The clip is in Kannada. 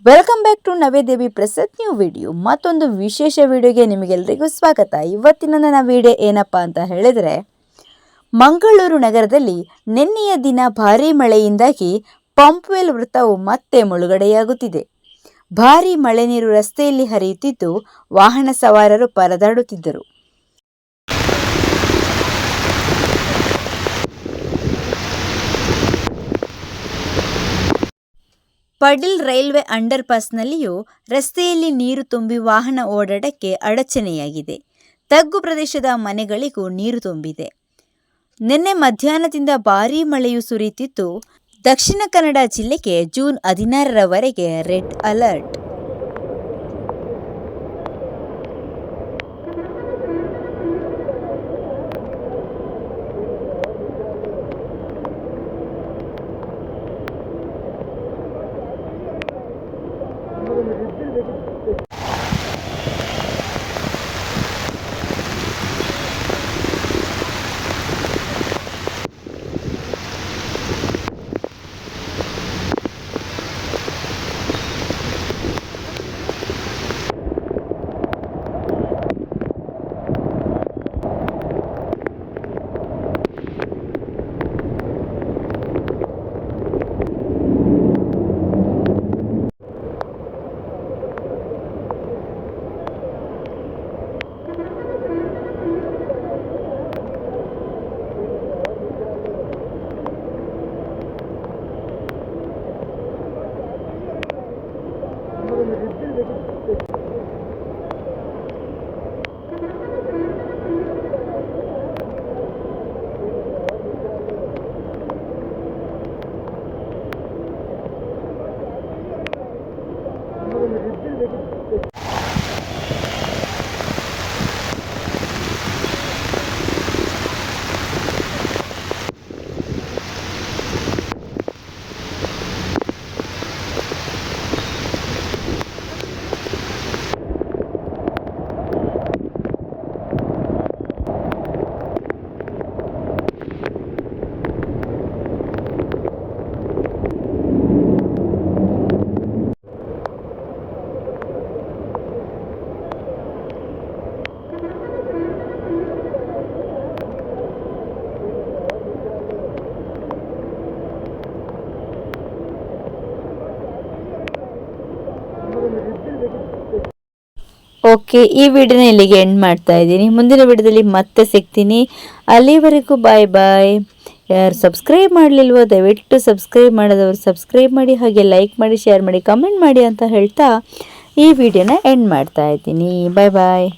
Welcome back to Navedevi Prasad new video. ಮತ್ತೊಂದು ವಿಶೇಷ ವಿಡಿಯೋಗೆ ನಿಮಗೆಲ್ಲರಿಗೂ ಸ್ವಾಗತ. ಇವತ್ತಿನ ನನ್ನ ವಿಡಿಯೋ ಏನಪ್ಪ ಅಂತ ಹೇಳಿದರೆ, ಮಂಗಳೂರು ನಗರದಲ್ಲಿ ನಿನ್ನೆಯ ದಿನ ಭಾರೀ ಮಳೆಯಿಂದಾಗಿ ಪಂಪ್ವೆಲ್ ವೃತ್ತವು ಮತ್ತೆ ಮುಳುಗಡೆಯಾಗುತ್ತಿದೆ. ಭಾರೀ ಮಳೆ ನೀರು ರಸ್ತೆಯಲ್ಲಿ ಹರಿಯುತ್ತಿದ್ದು ವಾಹನ ಸವಾರರು ಪರದಾಡುತ್ತಿದ್ದರು. ಪಡಿಲ್ ರೈಲ್ವೆ ಅಂಡರ್ ಪಾಸ್ನಲ್ಲಿಯೂ ರಸ್ತೆಯಲ್ಲಿ ನೀರು ತುಂಬಿ ವಾಹನ ಓಡಾಟಕ್ಕೆ ಅಡಚಣೆಯಾಗಿದೆ. ತಗ್ಗು ಪ್ರದೇಶದ ಮನೆಗಳಿಗೂ ನೀರು ತುಂಬಿದೆ. ನಿನ್ನೆ ಮಧ್ಯಾಹ್ನದಿಂದ ಭಾರೀ ಮಳೆಯು ಸುರಿಯುತ್ತಿದ್ದು, ದಕ್ಷಿಣ ಕನ್ನಡ ಜಿಲ್ಲೆಗೆ ಜೂನ್ 16ರವರೆಗೆ ರೆಡ್ ಅಲರ್ಟ್. ಓಕೆ, ಈ ವಿಡಿಯೋನ ಇಲ್ಲಿಗೆ ಎಂಡ್ ಮಾಡ್ತಾ ಇದ್ದೀನಿ. ಮುಂದಿನ ವಿಡಿಯೋದಲ್ಲಿ ಮತ್ತೆ ಸಿಗ್ತೀನಿ. ಅಲ್ಲಿವರೆಗೂ ಬಾಯ್ ಬಾಯ್. ಯಾರು ಸಬ್ಸ್ಕ್ರೈಬ್ ಮಾಡಲಿಲ್ವೋ ದಯವಿಟ್ಟು ಸಬ್ಸ್ಕ್ರೈಬ್ ಮಾಡೋದವರು ಸಬ್ಸ್ಕ್ರೈಬ್ ಮಾಡಿ, ಹಾಗೆ ಲೈಕ್ ಮಾಡಿ, ಶೇರ್ ಮಾಡಿ, ಕಮೆಂಟ್ ಮಾಡಿ ಅಂತ ಹೇಳ್ತಾ ಈ ವಿಡಿಯೋನ ಎಂಡ್ ಮಾಡ್ತಾ ಇದ್ದೀನಿ. ಬಾಯ್ ಬಾಯ್.